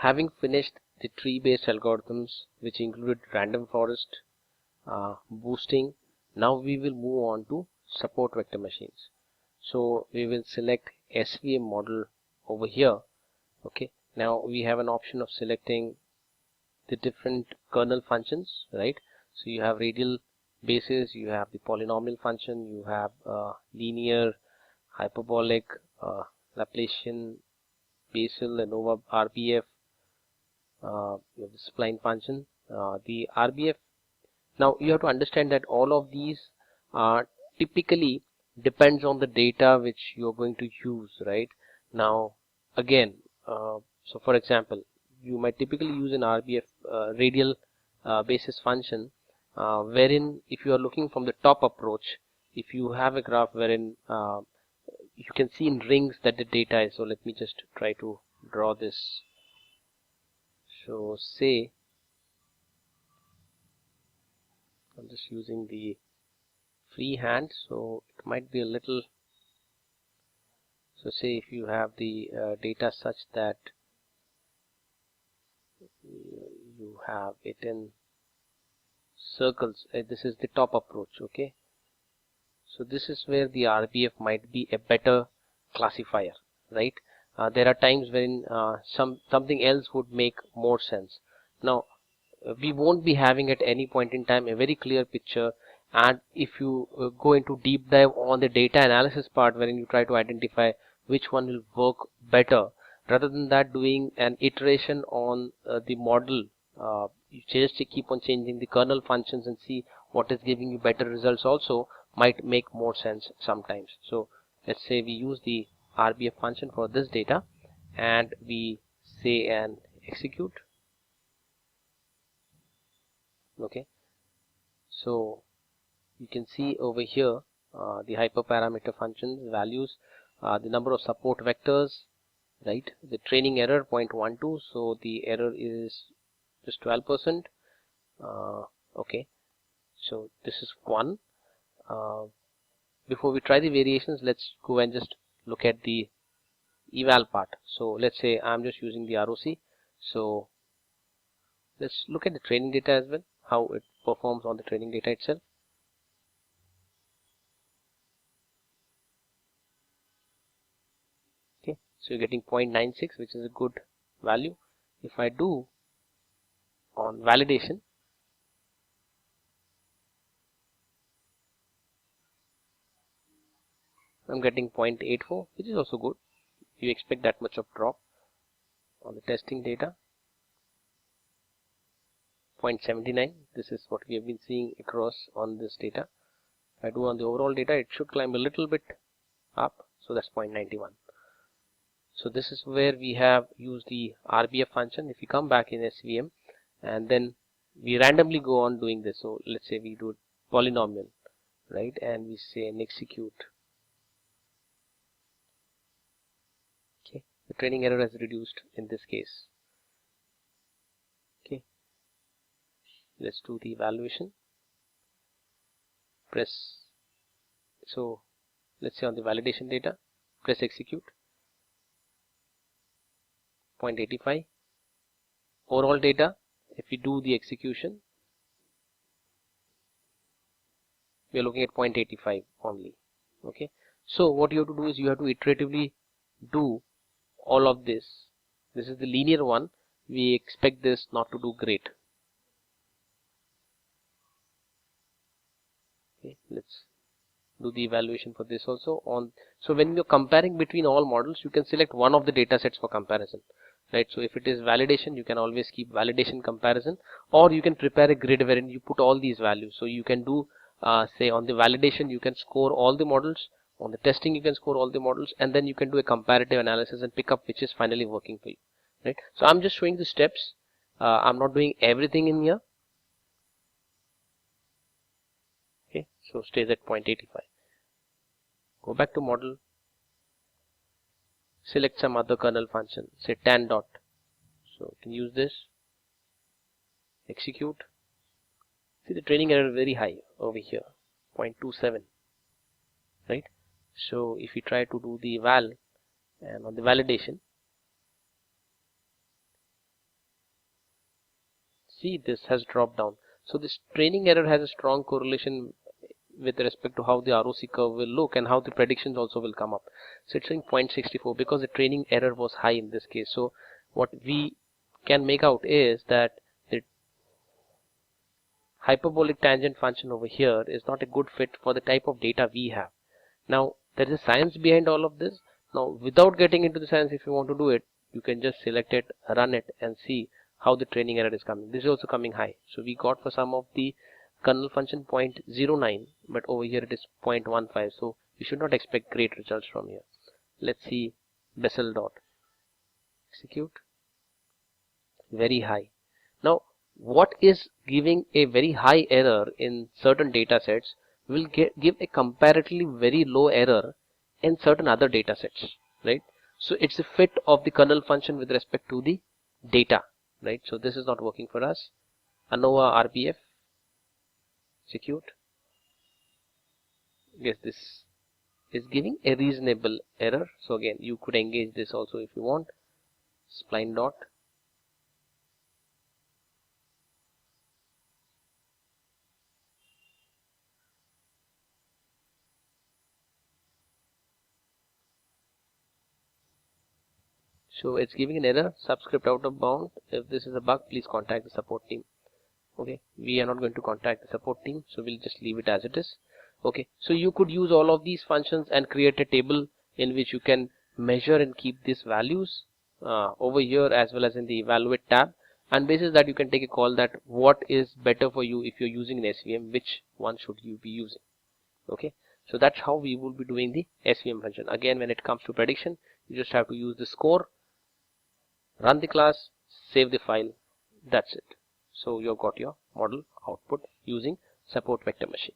Having finished the tree-based algorithms, which included random forest, boosting, now we will move on to support vector machines. So we will select SVM model over here. Okay, now we have an option of selecting the different kernel functions, right? So you have radial basis, you have the polynomial function, you have linear, hyperbolic, Laplacian, Basel, ANOVA, RBF, you have the spline function, the RBF. Now you have to understand that all of these typically depends on the data which you are going to use, right? Now again, so for example, you might typically use an RBF radial basis function, wherein if you are looking from the top approach, if you have a graph wherein you can see in rings that the data is. So let me just try to draw this. So say I'm just using the freehand, so it might be a little. So say if you have the data such that you have it in circles, this is the top approach. Okay, so this is where the RBF might be a better classifier, right? There are times when something else would make more sense. Now we won't be having at any point in time a very clear picture, and if you go into deep dive on the data analysis part wherein you try to identify which one will work better, rather than that doing an iteration on the model, you just keep on changing the kernel functions and see what is giving you better results also might make more sense sometimes. So let's say we use the RBF function for this data and we say and execute. Okay, so you can see over here the hyperparameter functions values, the number of support vectors, right? The training error 0.12, so the error is just 12%. Okay, so this is one. Before we try the variations, let's go and just look at the eval part. So let's say I'm just using the ROC. So let's look at the training data as well, how it performs on the training data itself. Okay, so you're getting 0.96, which is a good value. If I do on validation, I'm getting 0.84, which is also good. You expect that much of drop. On the testing data, 0.79, this is what we have been seeing across on this data. If I do on the overall data, it should climb a little bit up, so that's 0.91. So this is where we have used the RBF function. If you come back in SVM and then we randomly go on doing this, so let's say we do polynomial, right, and we say and execute. Okay, the training error has reduced in this case. Okay, let's do the evaluation. Press, so let's say on the validation data, press execute. 0.85. Overall data, if we do the execution, we are looking at 0.85 only. Okay, so what you have to do is you have to iteratively do all of this. This is the linear one. We expect this not to do great. Okay, let's do the evaluation for this also. So when you're comparing between all models, you can select one of the data sets for comparison, right? So if it is validation, you can always keep validation comparison, or you can prepare a grid wherein you put all these values. So you can do say on the validation you can score all the models, on the testing you can score all the models, and then you can do a comparative analysis and pick up which is finally working for you, right? So I'm just showing the steps. I'm not doing everything in here. Okay, so stays at 0.85. Go back to model, select some other kernel function, say tan dot. So you can use this, execute. See the training error very high over here, 0.27, right? So if we try to do the eval and on the validation, see this has dropped down. So this training error has a strong correlation with respect to how the ROC curve will look and how the predictions also will come up. So it's saying 0.64 because the training error was high in this case. So what we can make out is that the hyperbolic tangent function over here is not a good fit for the type of data we have. Now there is a science behind all of this. Now without getting into the science, if you want to do it, you can just select it, run it, and see how the training error is coming. This is also coming high. So we got for some of the kernel function 0.09, but over here it is 0.15. So we should not expect great results from here. Let's see Bessel dot. Execute. Very high. Now what is giving a very high error in certain data sets will give a comparatively very low error in certain other data sets, right? So it's a fit of the kernel function with respect to the data, right? So this is not working for us. ANOVA RBF, execute. Yes, this is giving a reasonable error. So again, you could engage this also if you want. Spline dot. So it's giving an error, subscript out of bound. If this is a bug, please contact the support team. Okay, we are not going to contact the support team, so we'll just leave it as it is. Okay, so you could use all of these functions and create a table in which you can measure and keep these values over here as well as in the evaluate tab, and basis that you can take a call that what is better for you if you're using an SVM, which one should you be using. Okay, so that's how we will be doing the SVM function. Again, when it comes to prediction, you just have to use the score, run the class, save the file, that's it. So you've got your model output using support vector machine.